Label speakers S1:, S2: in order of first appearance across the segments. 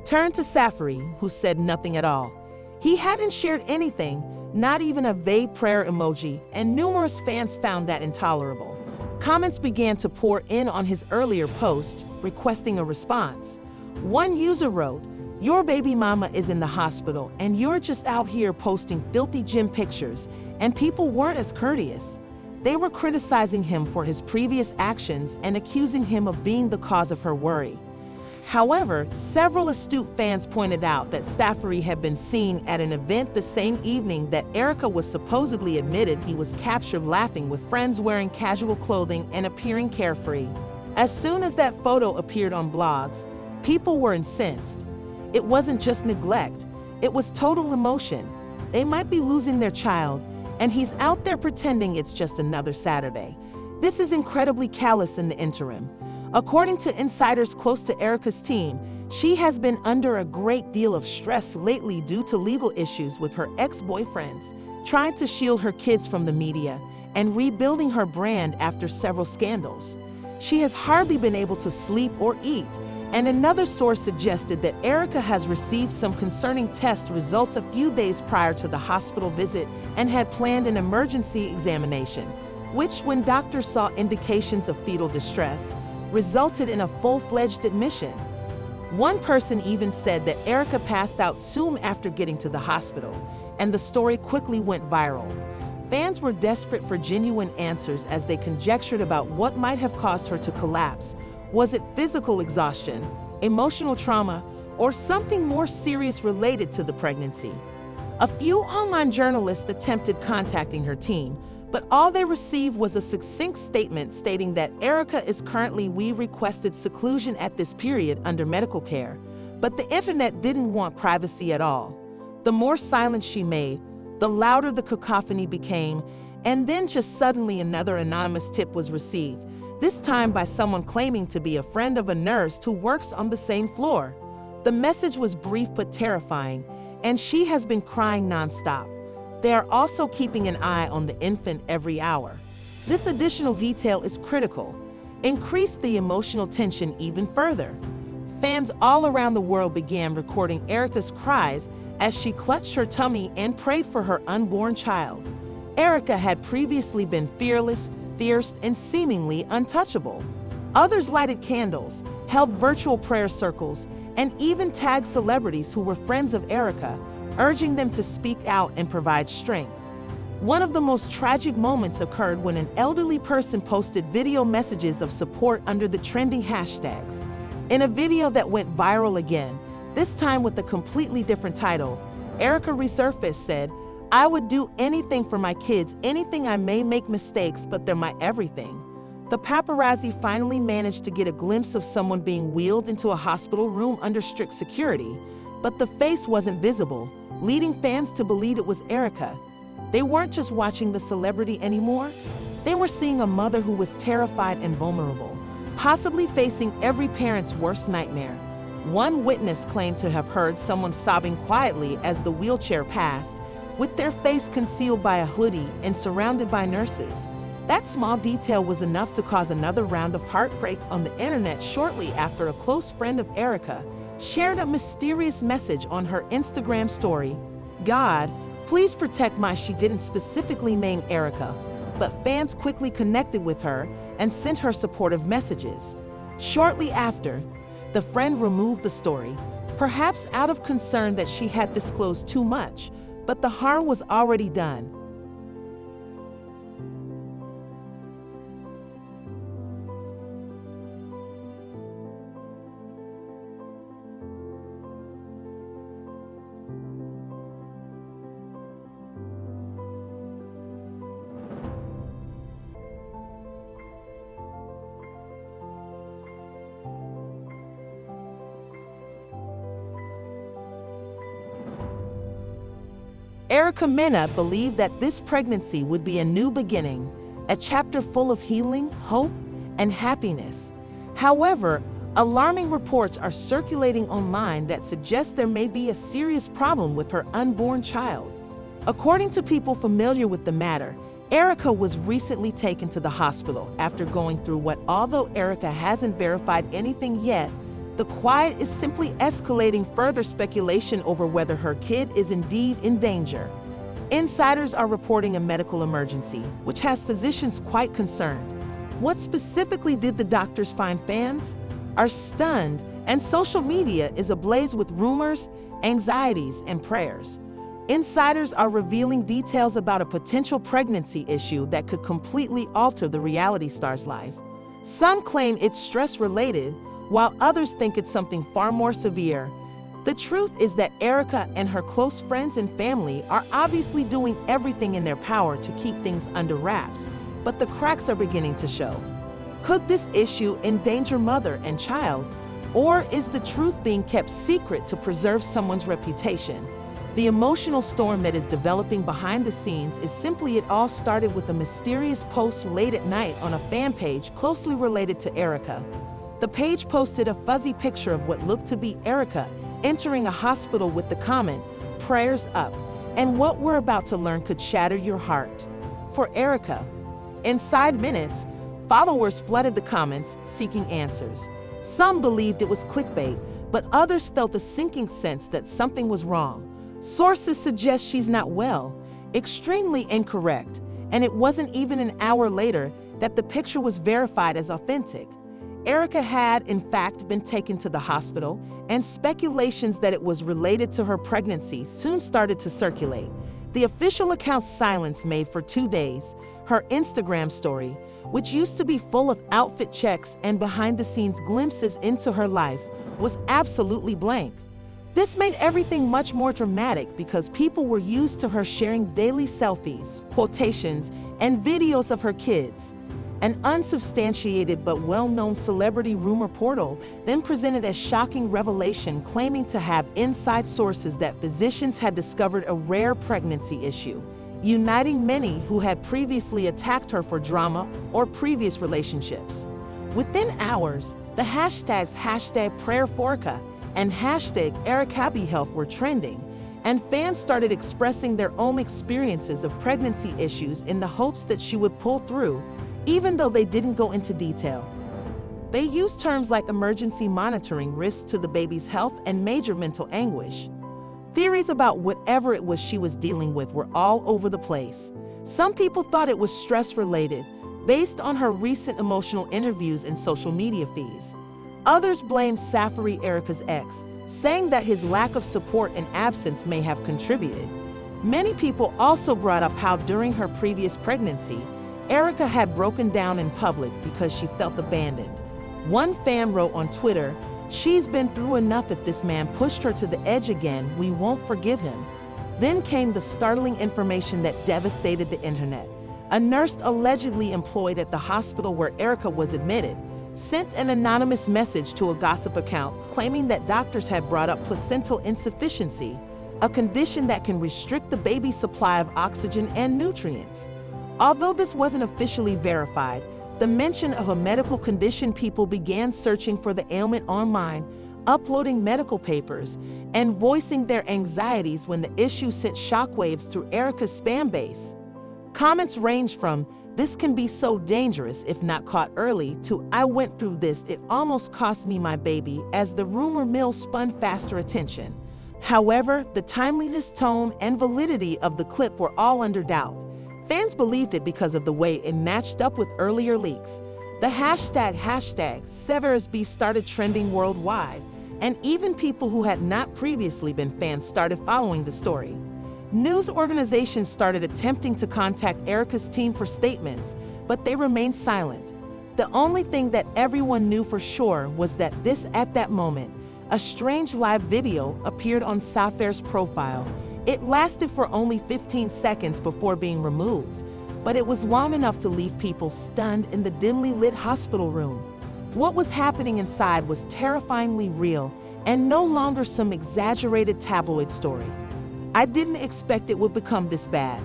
S1: turned to Safari, who said nothing at all. He hadn't shared anything, not even a vague prayer emoji, and numerous fans found that intolerable. Comments began to pour in on his earlier post, requesting a response. One user wrote, "Your baby mama is in the hospital and you're just out here posting filthy gym pictures," and people weren't as courteous. They were criticizing him for his previous actions and accusing him of being the cause of her worry. However, several astute fans pointed out that Safari had been seen at an event the same evening that Erica was supposedly admitted he was captured laughing with friends wearing casual clothing and appearing carefree. As soon as that photo appeared on blogs, people were incensed. It wasn't just neglect, it was total emotion. They might be losing their child, and he's out there pretending it's just another Saturday. This is incredibly callous in the interim. According to insiders close to Erica's team, she has been under a great deal of stress lately due to legal issues with her ex-boyfriends, trying to shield her kids from the media, and rebuilding her brand after several scandals. She has hardly been able to sleep or eat, and another source suggested that Erica has received some concerning test results a few days prior to the hospital visit and had planned an emergency examination, which, when doctors saw indications of fetal distress, resulted in a full-fledged admission. One person even said that Erica passed out soon after getting to the hospital, and the story quickly went viral. Fans were desperate for genuine answers as they conjectured about what might have caused her to collapse. Was it physical exhaustion, emotional trauma, or something more serious related to the pregnancy? A few online journalists attempted contacting her team, but all they received was a succinct statement stating that Erica is currently requested seclusion at this period under medical care. But the internet didn't want privacy at all. The more silence she made, the louder the cacophony became, and then just suddenly another anonymous tip was received, this time by someone claiming to be a friend of a nurse who works on the same floor. The message was brief but terrifying, and she has been crying nonstop. They are also keeping an eye on the infant every hour. This additional detail is critical. Increased the emotional tension even further. Fans all around the world began recording Erica's cries as she clutched her tummy and prayed for her unborn child. Erica had previously been fearless, fierce, and seemingly untouchable. Others lighted candles, held virtual prayer circles, and even tagged celebrities who were friends of Erica, urging them to speak out and provide strength. One of the most tragic moments occurred when an elderly person posted video messages of support under the trending hashtags. In a video that went viral again, this time with a completely different title, Erica resurfaced said, "I would do anything for my kids, anything. I may make mistakes, but they're my everything." The paparazzi finally managed to get a glimpse of someone being wheeled into a hospital room under strict security, but the face wasn't visible, leading fans to believe it was Erica. They weren't just watching the celebrity anymore. They were seeing a mother who was terrified and vulnerable, possibly facing every parent's worst nightmare. One witness claimed to have heard someone sobbing quietly as the wheelchair passed, with their face concealed by a hoodie and surrounded by nurses. That small detail was enough to cause another round of heartbreak on the internet shortly after a close friend of Erica shared a mysterious message on her Instagram story. "God, please protect my..." She didn't specifically name Erica, but fans quickly connected with her and sent her supportive messages. Shortly after, the friend removed the story, perhaps out of concern that she had disclosed too much, but the harm was already done. Erica Mena believed that this pregnancy would be a new beginning, a chapter full of healing, hope, and happiness. However, alarming reports are circulating online that suggest there may be a serious problem with her unborn child. According to people familiar with the matter, Erica was recently taken to the hospital after going through what, although Erica hasn't verified anything yet, The quiet is simply escalating further speculation over whether her kid is indeed in danger. Insiders are reporting a medical emergency, which has physicians quite concerned. What specifically did the doctors find? Fans are stunned, and social media is ablaze with rumors, anxieties, and prayers. Insiders are revealing details about a potential pregnancy issue that could completely alter the reality star's life. Some claim it's stress-related, while others think it's something far more severe. The truth is that Erica and her close friends and family are obviously doing everything in their power to keep things under wraps, but the cracks are beginning to show. Could this issue endanger mother and child, or is the truth being kept secret to preserve someone's reputation? The emotional storm that is developing behind the scenes is simply it all started with a mysterious post late at night on a fan page closely related to Erica. The page posted a fuzzy picture of what looked to be Erica entering a hospital with the comment, "Prayers up," and what we're about to learn could shatter your heart. For Erica. Inside minutes, followers flooded the comments seeking answers. Some believed it was clickbait, but others felt a sinking sense that something was wrong. Sources suggest she's not well, extremely incorrect, and it wasn't even an hour later that the picture was verified as authentic. Erica had, in fact, been taken to the hospital, and speculations that it was related to her pregnancy soon started to circulate. The official account's silence made for 2 days. Her Instagram story, which used to be full of outfit checks and behind-the-scenes glimpses into her life, was absolutely blank. This made everything much more dramatic because people were used to her sharing daily selfies, quotations, and videos of her kids. An unsubstantiated but well-known celebrity rumor portal then presented a shocking revelation claiming to have inside sources that physicians had discovered a rare pregnancy issue, uniting many who had previously attacked her for drama or previous relationships. Within hours, the hashtags #PrayerForErica and #EricaBeHealth were trending, and fans started expressing their own experiences of pregnancy issues in the hopes that she would pull through, even though they didn't go into detail. They used terms like emergency monitoring risks to the baby's health and major mental anguish. Theories about whatever it was she was dealing with were all over the place. Some people thought it was stress-related, based on her recent emotional interviews and social media feeds. Others blamed Safari, Erica's ex, saying that his lack of support and absence may have contributed. Many people also brought up how during her previous pregnancy, Erica had broken down in public because she felt abandoned. One fan wrote on Twitter, "She's been through enough. If this man pushed her to the edge again, we won't forgive him." Then came the startling information that devastated the internet. A nurse allegedly employed at the hospital where Erica was admitted sent an anonymous message to a gossip account claiming that doctors had brought up placental insufficiency, a condition that can restrict the baby's supply of oxygen and nutrients. Although this wasn't officially verified, the mention of a medical condition, people began searching for the ailment online, uploading medical papers, and voicing their anxieties when the issue sent shockwaves through Erica's spam base. Comments ranged from, "This can be so dangerous if not caught early," to "I went through this, it almost cost me my baby," as the rumor mill spun faster attention. However, the timeliness, tone, and validity of the clip were all under doubt. Fans believed it because of the way it matched up with earlier leaks. The #SeversB started trending worldwide, and even people who had not previously been fans started following the story. News organizations started attempting to contact Erica's team for statements, but they remained silent. The only thing that everyone knew for sure was that at that moment, a strange live video appeared on Safar's profile. It lasted for only 15 seconds before being removed, but it was long enough to leave people stunned in the dimly lit hospital room. What was happening inside was terrifyingly real and no longer some exaggerated tabloid story. I didn't expect it would become this bad.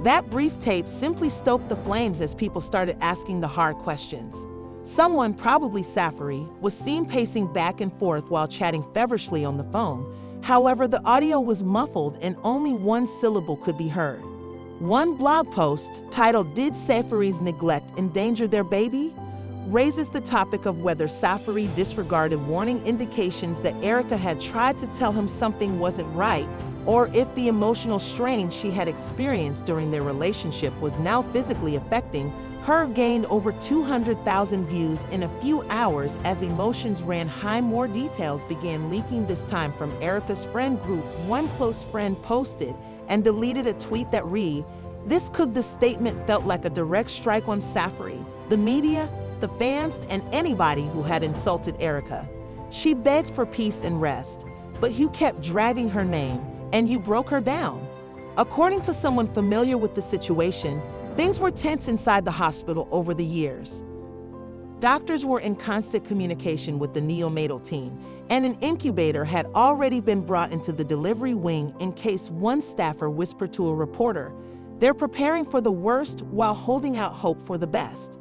S1: That brief tape simply stoked the flames as people started asking the hard questions. Someone, probably Safari, was seen pacing back and forth while chatting feverishly on the phone. However, the audio was muffled and only one syllable could be heard. One blog post, titled "Did Safari's Neglect Endanger Their Baby?" raises the topic of whether Safari disregarded warning indications that Erica had tried to tell him something wasn't right, or if the emotional strain she had experienced during their relationship was now physically affecting her. Gained over 200,000 views in a few hours as emotions ran high. More details began leaking, this time from Erica's friend group. One close friend posted and deleted a tweet that read, "This could." The statement felt like a direct strike on Safari, the media, the fans, and anybody who had insulted Erica. She begged for peace and rest, but you kept dragging her name, and you broke her down. According to someone familiar with the situation, things were tense inside the hospital over the years. Doctors were in constant communication with the neonatal team, and an incubator had already been brought into the delivery wing in case. One staffer whispered to a reporter, "They're preparing for the worst while holding out hope for the best."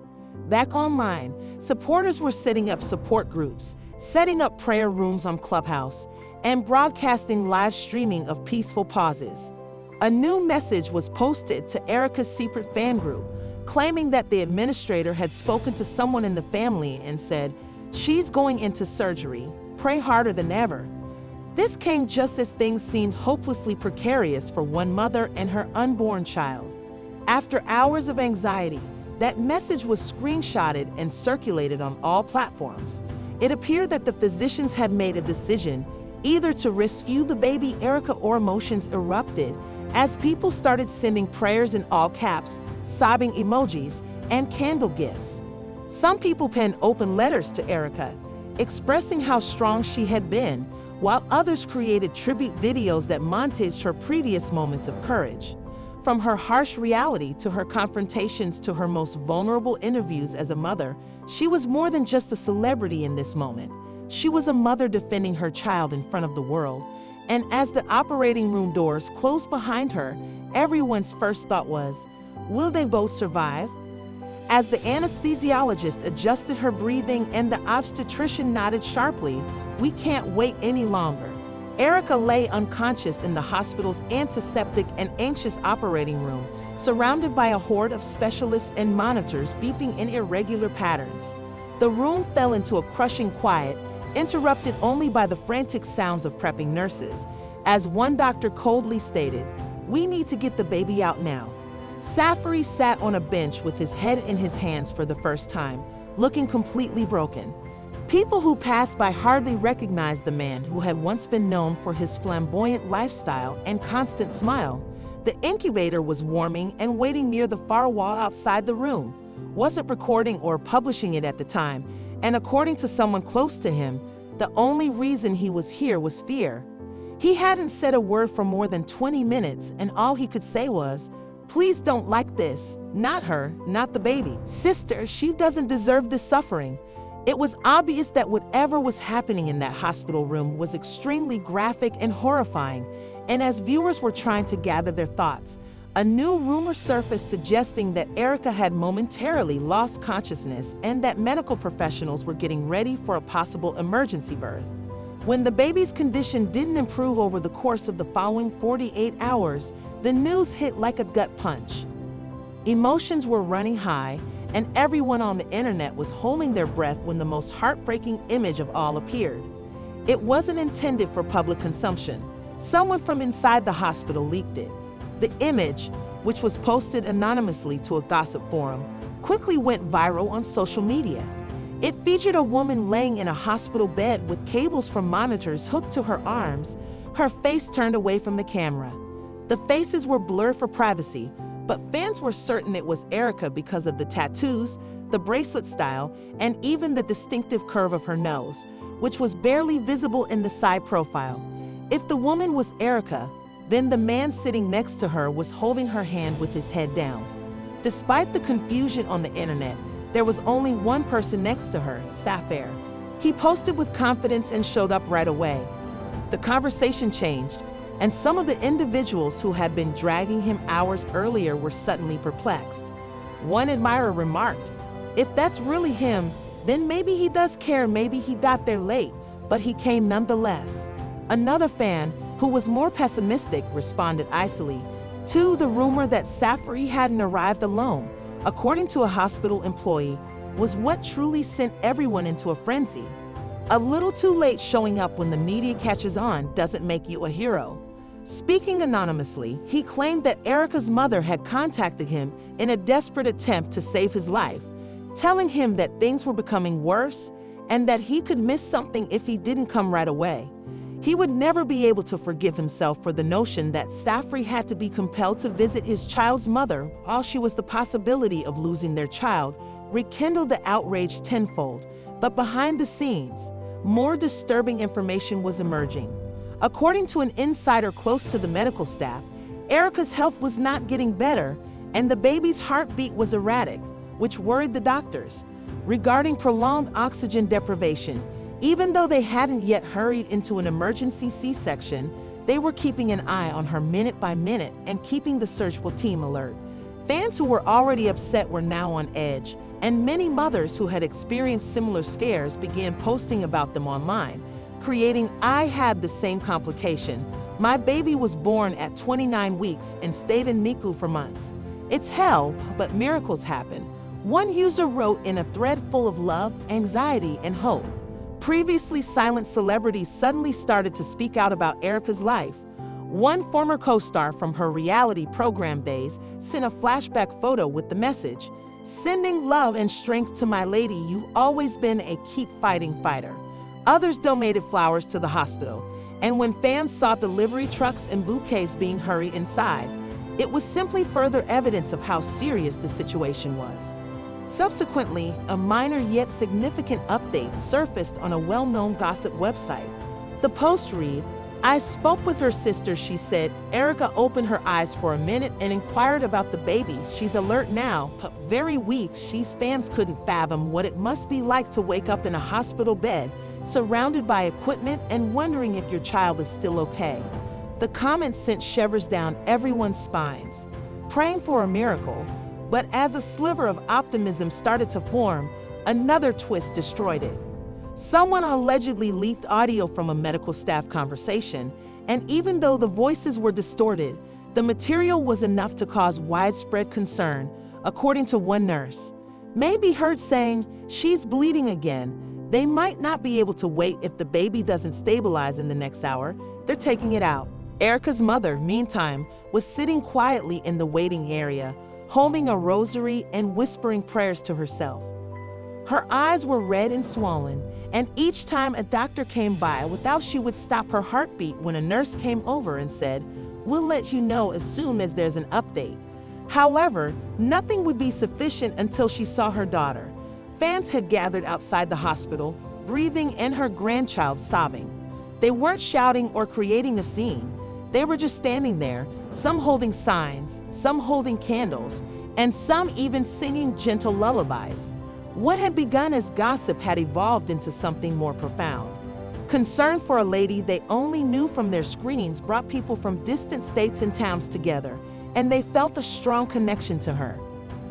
S1: Back online, supporters were setting up support groups, setting up prayer rooms on Clubhouse, and broadcasting live streaming of peaceful pauses. A new message was posted to Erica's secret fan group, claiming that the administrator had spoken to someone in the family and said, "She's going into surgery. Pray harder than ever." This came just as things seemed hopelessly precarious for one mother and her unborn child. After hours of anxiety, that message was screenshotted and circulated on all platforms. It appeared that the physicians had made a decision either to rescue the baby Erica, or emotions erupted as people started sending prayers in all caps, sobbing emojis, and candle gifts. Some people penned open letters to Erica, expressing how strong she had been, while others created tribute videos that montaged her previous moments of courage. From her harsh reality to her confrontations to her most vulnerable interviews as a mother, she was more than just a celebrity in this moment. She was a mother defending her child in front of the world. And as the operating room doors closed behind her, everyone's first thought was, will they both survive? As the anesthesiologist adjusted her breathing and the obstetrician nodded sharply, "We can't wait any longer." Erica lay unconscious in the hospital's antiseptic and anxious operating room, surrounded by a horde of specialists and monitors beeping in irregular patterns. The room fell into a crushing quiet, interrupted only by the frantic sounds of prepping nurses. As one doctor coldly stated, "We need to get the baby out now." Safari sat on a bench with his head in his hands for the first time, looking completely broken. People who passed by hardly recognized the man who had once been known for his flamboyant lifestyle and constant smile. The incubator was warming and waiting near the far wall outside the room. Wasn't recording or publishing it at the time, and according to someone close to him, the only reason he was here was fear. He hadn't said a word for more than 20 minutes, and all he could say was, "Please don't like this. Not her, not the baby. Sister, she doesn't deserve this suffering." It was obvious that whatever was happening in that hospital room was extremely graphic and horrifying, and as viewers were trying to gather their thoughts, a new rumor surfaced suggesting that Erica had momentarily lost consciousness and that medical professionals were getting ready for a possible emergency birth. When the baby's condition didn't improve over the course of the following 48 hours, the news hit like a gut punch. Emotions were running high, and everyone on the internet was holding their breath when the most heartbreaking image of all appeared. It wasn't intended for public consumption. Someone from inside the hospital leaked it. The image, which was posted anonymously to a gossip forum, quickly went viral on social media. It featured a woman laying in a hospital bed with cables from monitors hooked to her arms, her face turned away from the camera. The faces were blurred for privacy, but fans were certain it was Erica because of the tattoos, the bracelet style, and even the distinctive curve of her nose, which was barely visible in the side profile. If the woman was Erica, then the man sitting next to her was holding her hand with his head down. Despite the confusion on the internet, there was only one person next to her, Safari. He posted with confidence and showed up right away. The conversation changed, and some of the individuals who had been dragging him hours earlier were suddenly perplexed. One admirer remarked, "If that's really him, then maybe he does care, maybe he got there late, but he came nonetheless." Another fan, who was more pessimistic, responded icily to the rumor that Safari hadn't arrived alone. According to a hospital employee, was what truly sent everyone into a frenzy. A little too late showing up when the media catches on doesn't make you a hero. Speaking anonymously, he claimed that Erica's mother had contacted him in a desperate attempt to save his life, telling him that things were becoming worse and that he could miss something if he didn't come right away. He would never be able to forgive himself for the notion that Safri had to be compelled to visit his child's mother while she was the possibility of losing their child, rekindled the outrage tenfold. But behind the scenes, more disturbing information was emerging. According to an insider close to the medical staff, Erica's health was not getting better, and the baby's heartbeat was erratic, which worried the doctors. Regarding prolonged oxygen deprivation, even though they hadn't yet hurried into an emergency C-section, they were keeping an eye on her minute by minute and keeping the surgical team alert. Fans who were already upset were now on edge, and many mothers who had experienced similar scares began posting about them online, creating "I had the same complication. My baby was born at 29 weeks and stayed in NICU for months. It's hell, but miracles happen." One user wrote in a thread full of love, anxiety, and hope. Previously silent celebrities suddenly started to speak out about Erica's life. One former co-star from her reality program days sent a flashback photo with the message, "Sending love and strength to my lady, you've always been a keep fighting fighter." Others donated flowers to the hospital, and when fans saw delivery trucks and bouquets being hurried inside, it was simply further evidence of how serious the situation was. Subsequently, a minor yet significant update surfaced on a well-known gossip website. The post read, "I spoke with her sister. She said Erica opened her eyes for a minute and inquired about the baby. She's alert now, but very weak. She's fans couldn't fathom what it must be like to wake up in a hospital bed, surrounded by equipment and wondering if your child is still okay." The comments sent shivers down everyone's spines, praying for a miracle. But as a sliver of optimism started to form, another twist destroyed it. Someone allegedly leaked audio from a medical staff conversation, and even though the voices were distorted, the material was enough to cause widespread concern, according to one nurse. May be heard saying, "She's bleeding again. They might not be able to wait if the baby doesn't stabilize in the next hour. They're taking it out." Erica's mother, meantime, was sitting quietly in the waiting area, holding a rosary and whispering prayers to herself. Her eyes were red and swollen, and each time a doctor came by without she would stop her heartbeat when a nurse came over and said, "We'll let you know as soon as there's an update." However, nothing would be sufficient until she saw her daughter. Fans had gathered outside the hospital, breathing, and her grandchild sobbing. They weren't shouting or creating a scene. They were just standing there, some holding signs, some holding candles, and some even singing gentle lullabies. What had begun as gossip had evolved into something more profound. Concern for a lady they only knew from their screens brought people from distant states and towns together, and they felt a strong connection to her.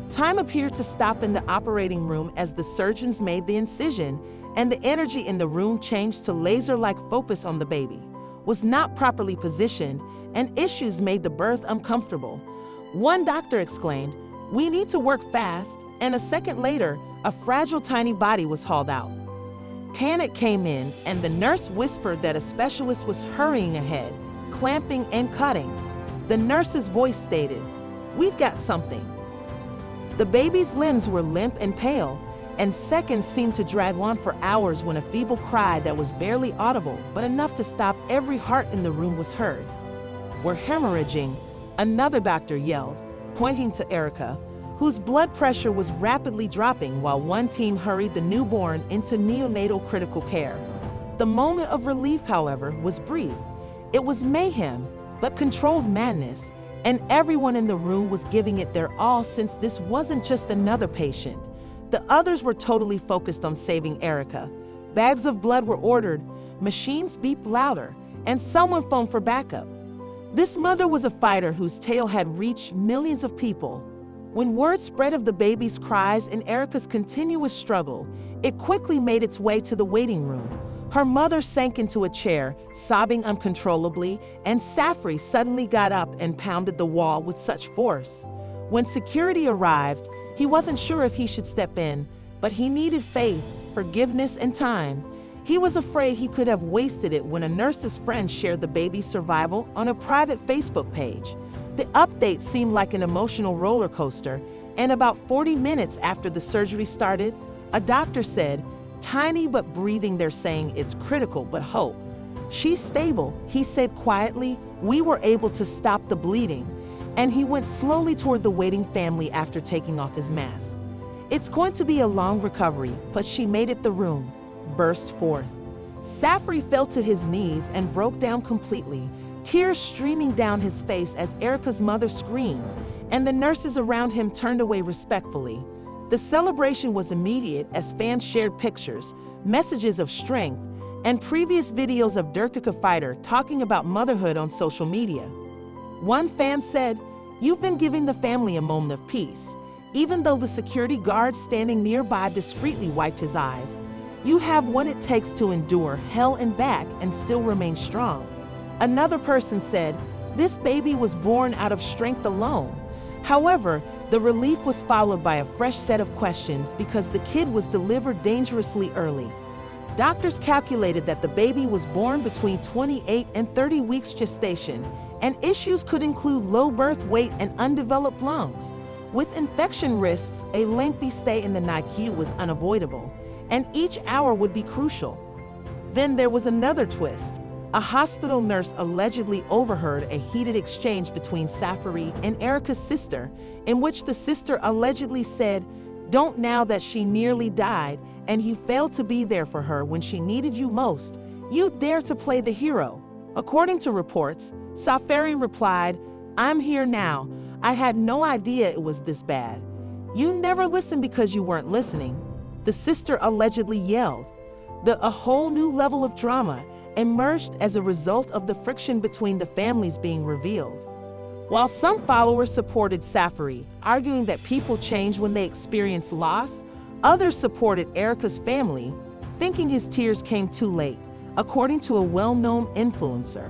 S1: Time appeared to stop in the operating room as the surgeons made the incision, and the energy in the room changed to laser-like focus on the baby. Was not properly positioned, and issues made the birth uncomfortable. One doctor exclaimed, "We need to work fast," and a second later, a fragile tiny body was hauled out. Panic came in, and the nurse whispered that a specialist was hurrying ahead, clamping and cutting. The nurse's voice stated, "We've got something." The baby's limbs were limp and pale, and seconds seemed to drag on for hours when a feeble cry that was barely audible but enough to stop every heart in the room was heard. "We're hemorrhaging," another doctor yelled, pointing to Erica, whose blood pressure was rapidly dropping while one team hurried the newborn into neonatal critical care. The moment of relief, however, was brief. It was mayhem, but controlled madness, and everyone in the room was giving it their all since this wasn't just another patient. The others were totally focused on saving Erica. Bags of blood were ordered, machines beeped louder, and someone phoned for backup. This mother was a fighter whose tale had reached millions of people. When word spread of the baby's cries and Erica's continuous struggle, it quickly made its way to the waiting room. Her mother sank into a chair, sobbing uncontrollably, and Safri suddenly got up and pounded the wall with such force. When security arrived, he wasn't sure if he should step in, but he needed faith, forgiveness, and time. He was afraid he could have wasted it when a nurse's friend shared the baby's survival on a private Facebook page. The update seemed like an emotional roller coaster, and about 40 minutes after the surgery started, a doctor said, "Tiny but breathing, they're saying it's critical, but hope." "She's stable," he said quietly. "We were able to stop the bleeding." And he went slowly toward the waiting family after taking off his mask. "It's going to be a long recovery, but she made it," the room burst forth. Safari fell to his knees and broke down completely, tears streaming down his face as Erica's mother screamed, and the nurses around him turned away respectfully. The celebration was immediate as fans shared pictures, messages of strength, and previous videos of Durkika Fighter talking about motherhood on social media. One fan said, "You've been giving the family a moment of peace," even though the security guard standing nearby discreetly wiped his eyes. "You have what it takes to endure hell and back and still remain strong." Another person said, "This baby was born out of strength alone." However, the relief was followed by a fresh set of questions because the kid was delivered dangerously early. Doctors calculated that the baby was born between 28 and 30 weeks gestation, and issues could include low birth weight and undeveloped lungs. With infection risks, a lengthy stay in the NICU was unavoidable, and each hour would be crucial. Then there was another twist. A hospital nurse allegedly overheard a heated exchange between Safari and Erica's sister, in which the sister allegedly said, "Don't, now that she nearly died and you failed to be there for her when she needed you most, you dare to play the hero." According to reports, Safari replied, "I'm here now. I had no idea it was this bad." "You never listened because you weren't listening," the sister allegedly yelled. A whole new level of drama emerged as a result of the friction between the families being revealed. While some followers supported Safari, arguing that people change when they experience loss, others supported Erica's family, thinking his tears came too late. According to a well-known influencer,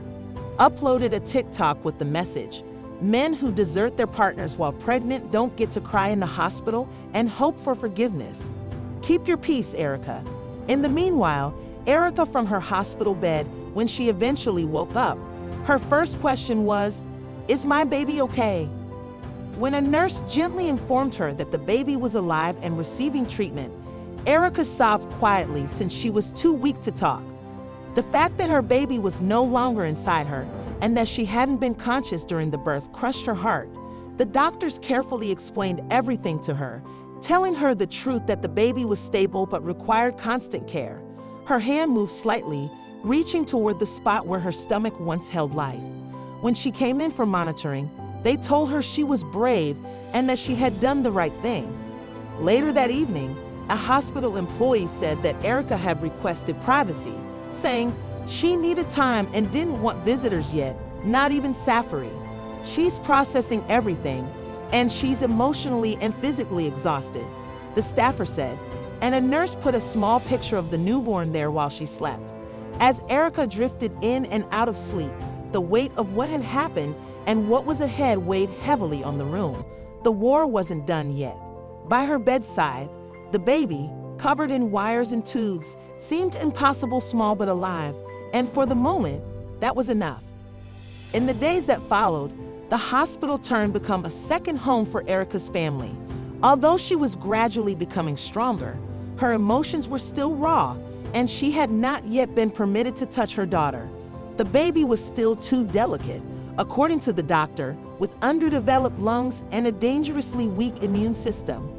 S1: uploaded a TikTok with the message, "Men who desert their partners while pregnant don't get to cry in the hospital and hope for forgiveness. Keep your peace, Erica." In the meanwhile, Erica from her hospital bed, when she eventually woke up, her first question was, "Is my baby okay?" When a nurse gently informed her that the baby was alive and receiving treatment, Erica sobbed quietly since she was too weak to talk. The fact that her baby was no longer inside her and that she hadn't been conscious during the birth crushed her heart. The doctors carefully explained everything to her, telling her the truth that the baby was stable but required constant care. Her hand moved slightly, reaching toward the spot where her stomach once held life. When she came in for monitoring, they told her she was brave and that she had done the right thing. Later that evening, a hospital employee said that Erica had requested privacy, saying she needed time and didn't want visitors yet, not even Safari. "She's processing everything, and she's emotionally and physically exhausted," the staffer said, and a nurse put a small picture of the newborn there while she slept. As Erica drifted in and out of sleep, the weight of what had happened and what was ahead weighed heavily on the room. The war wasn't done yet. By her bedside, the baby, covered in wires and tubes, seemed impossible small but alive, and for the moment, that was enough. In the days that followed, the hospital turned to become a second home for Erica's family. Although she was gradually becoming stronger, her emotions were still raw, and she had not yet been permitted to touch her daughter. The baby was still too delicate, according to the doctor, with underdeveloped lungs and a dangerously weak immune system.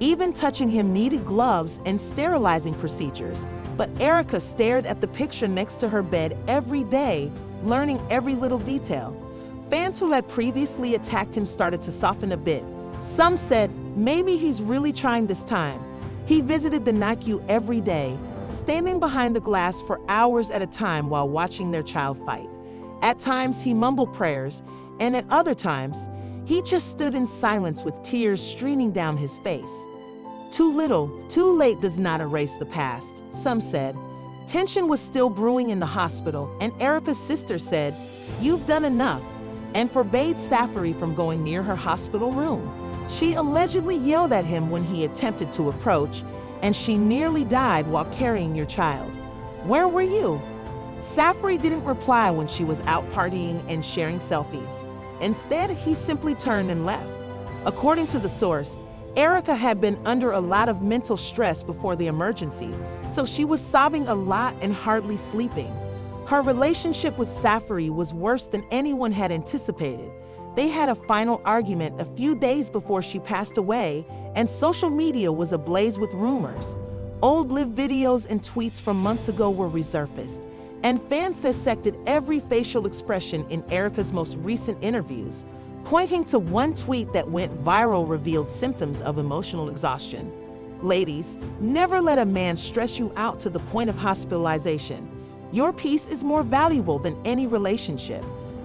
S1: Even touching him needed gloves and sterilizing procedures, but Erica stared at the picture next to her bed every day, learning every little detail. Fans who had previously attacked him started to soften a bit. Some said, maybe he's really trying this time. He visited the NICU every day, standing behind the glass for hours at a time while watching their child fight. At times, he mumbled prayers, and at other times, he just stood in silence with tears streaming down his face. Too little, too late does not erase the past, some said. Tension was still brewing in the hospital, and Erica's sister said, "You've done enough," and forbade Safari from going near her hospital room. She allegedly yelled at him when he attempted to approach, and she nearly died while carrying your child. Where were you?" Safari didn't reply when she was out partying and sharing selfies. Instead, he simply turned and left. According to the source, Erica had been under a lot of mental stress before the emergency, so she was sobbing a lot and hardly sleeping. Her relationship with Safari was worse than anyone had anticipated. They had a final argument a few days before she passed away, and social media was ablaze with rumors. Old live videos and tweets from months ago were resurfaced, and fans dissected every facial expression in Erica's most recent interviews, pointing to one tweet that went viral revealed symptoms of emotional exhaustion. Ladies, never let a man stress you out to the point of hospitalization. Your peace is more valuable than any relationship.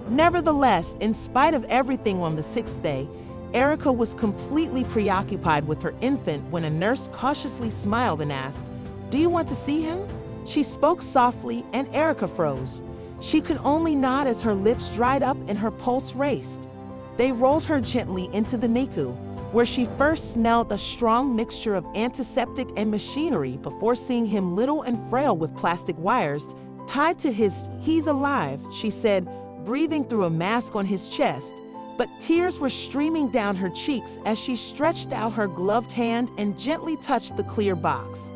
S1: Nevertheless, in spite of everything on the sixth day, Erica was completely preoccupied with her infant when a nurse cautiously smiled and asked, "Do you want to see him?" She spoke softly and Erica froze. She could only nod as her lips dried up and her pulse raced. They rolled her gently into the NICU, where she first smelled a strong mixture of antiseptic and machinery before seeing him little and frail with plastic wires tied to his "He's alive," she said, breathing through a mask on his chest. But tears were streaming down her cheeks as she stretched out her gloved hand and gently touched the clear box.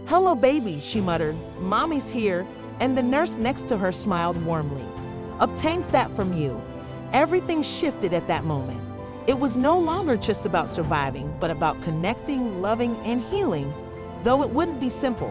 S1: "Hello, baby," she muttered. "Mommy's here," and the nurse next to her smiled warmly. "Obtains that from you." Everything shifted at that moment. It was no longer just about surviving, but about connecting, loving, and healing, though it wouldn't be simple.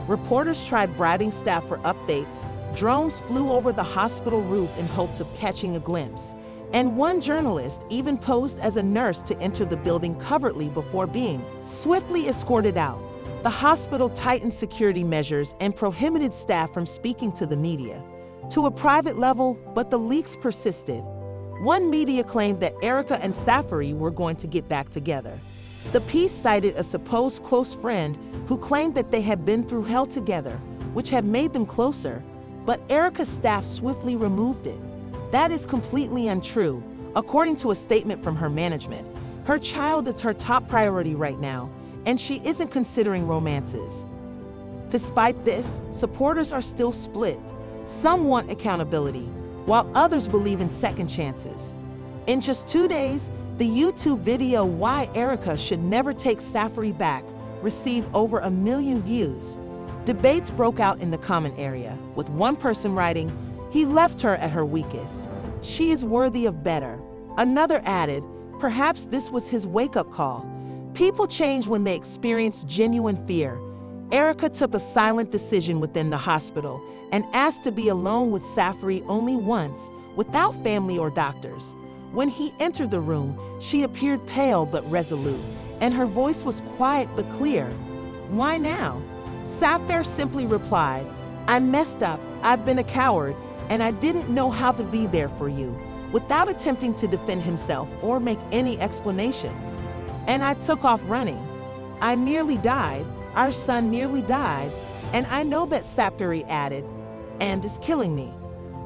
S1: Reporters tried bribing staff for updates, drones flew over the hospital roof in hopes of catching a glimpse, and one journalist even posed as a nurse to enter the building covertly before being swiftly escorted out. The hospital tightened security measures and prohibited staff from speaking to the media, to a private level, but the leaks persisted. One media claimed that Erica and Safari were going to get back together. The piece cited a supposed close friend who claimed that they had been through hell together, which had made them closer, but Erica's staff swiftly removed it. That is completely untrue. According to a statement from her management, her child is her top priority right now, and she isn't considering romances. Despite this, supporters are still split. Some want accountability, while others believe in second chances. In just 2 days, the YouTube video "Why Erica Should Never Take Safari Back" received over 1 million views. Debates broke out in the comment area, with one person writing, "He left her at her weakest. She is worthy of better." Another added, "Perhaps this was his wake-up call." People change when they experience genuine fear. Erica took a silent decision within the hospital and asked to be alone with Safari only once, without family or doctors. When he entered the room, she appeared pale but resolute, and her voice was quiet but clear. "Why now?" Safari simply replied, "I messed up, I've been a coward, and I didn't know how to be there for you," without attempting to defend himself or make any explanations. "And I took off running. I nearly died, our son nearly died, and I know that," Safari added, "and is killing me."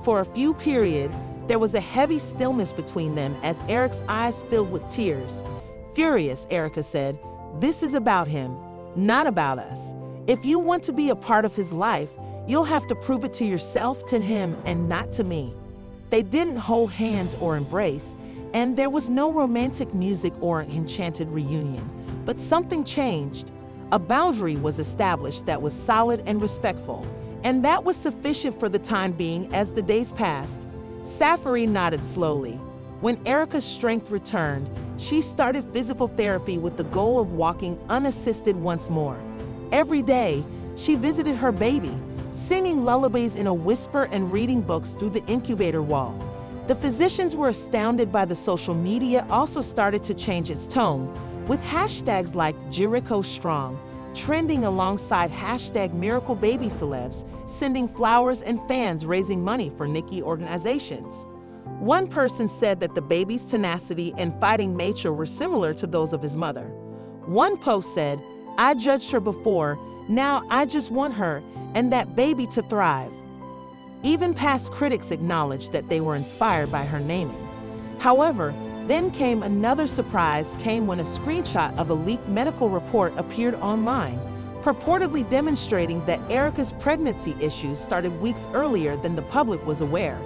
S1: For a few periods, there was a heavy stillness between them as Eric's eyes filled with tears. Furious, Erica said, "This is about him, not about us. If you want to be a part of his life, you'll have to prove it to yourself, to him, and not to me." They didn't hold hands or embrace, and there was no romantic music or an enchanted reunion. But something changed. A boundary was established that was solid and respectful, and that was sufficient for the time being. As the days passed, Safari nodded slowly. When Erica's strength returned, she started physical therapy with the goal of walking unassisted once more. Every day, she visited her baby, singing lullabies in a whisper and reading books through the incubator wall. The physicians were astounded by the social media also started to change its tone, with hashtags like Jericho Strong trending alongside hashtag Miracle Baby Celebs, sending flowers and fans raising money for Nikki organizations. One person said that the baby's tenacity and fighting nature were similar to those of his mother. One post said, "I judged her before, now I just want her and that baby to thrive." Even past critics acknowledged that they were inspired by her naming. However, then came another surprise when a screenshot of a leaked medical report appeared online, purportedly demonstrating that Erica's pregnancy issues started weeks earlier than the public was aware.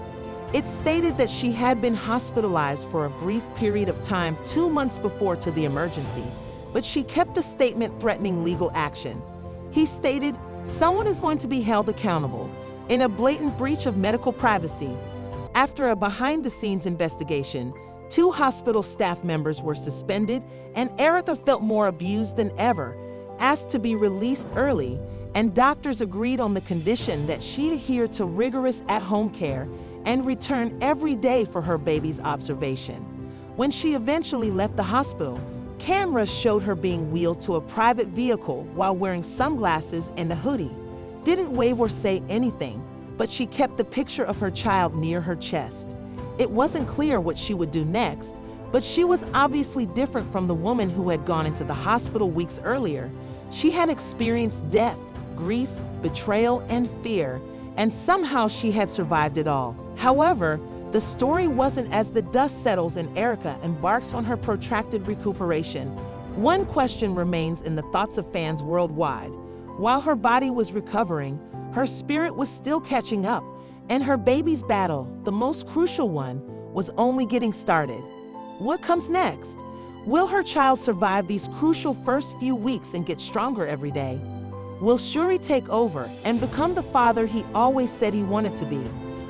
S1: It stated that she had been hospitalized for a brief period of time 2 months before to the emergency, but she kept a statement threatening legal action. He stated, "Someone is going to be held accountable," in a blatant breach of medical privacy. After a behind-the-scenes investigation, 2 hospital staff members were suspended, and Erica felt more abused than ever, asked to be released early, and doctors agreed on the condition that she adhere to rigorous at-home care and return every day for her baby's observation. When she eventually left the hospital, cameras showed her being wheeled to a private vehicle while wearing sunglasses and a hoodie. Didn't wave or say anything, but she kept the picture of her child near her chest. It wasn't clear what she would do next, but she was obviously different from the woman who had gone into the hospital weeks earlier. She had experienced death, grief, betrayal, and fear, and somehow she had survived it all. However, the story wasn't as the dust settles and Erica embarks on her protracted recuperation. One question remains in the thoughts of fans worldwide. While her body was recovering, her spirit was still catching up, and her baby's battle, the most crucial one, was only getting started. What comes next? Will her child survive these crucial first few weeks and get stronger every day? Will Shuri take over and become the father he always said he wanted to be?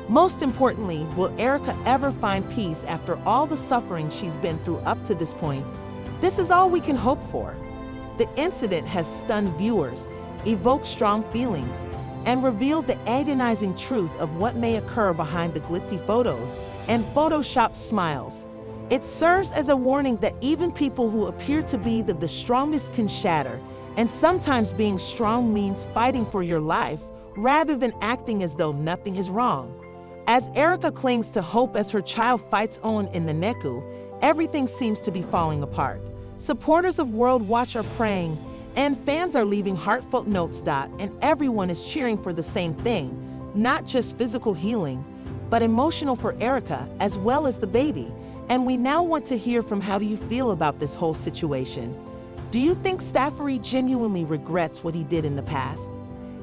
S1: Most importantly, will Erica ever find peace after all the suffering she's been through up to this point? This is all we can hope for. The incident has stunned viewers, evoked strong feelings, and revealed the agonizing truth of what may occur behind the glitzy photos and photoshopped smiles. It serves as a warning that even people who appear to be the strongest can shatter, and sometimes being strong means fighting for your life rather than acting as though nothing is wrong. As Erica clings to hope as her child fights on in the NECU, everything seems to be falling apart. Supporters of World Watch are praying, and fans are leaving heartfelt notes. And everyone is cheering for the same thing, not just physical healing, but emotional for Erica as well as the baby. And we now want to hear from how do you feel about this whole situation? Do you think Stafford genuinely regrets what he did in the past?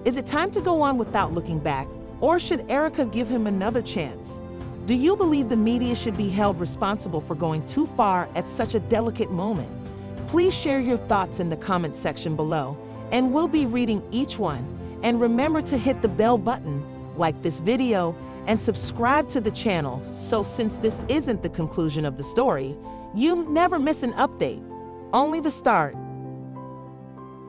S1: Is it time to go on without looking back? Or should Erica give him another chance? Do you believe the media should be held responsible for going too far at such a delicate moment? Please share your thoughts in the comment section below, and we'll be reading each one. And remember to hit the bell button, like this video, and subscribe to the channel so since this isn't the conclusion of the story, you never miss an update. Only the start.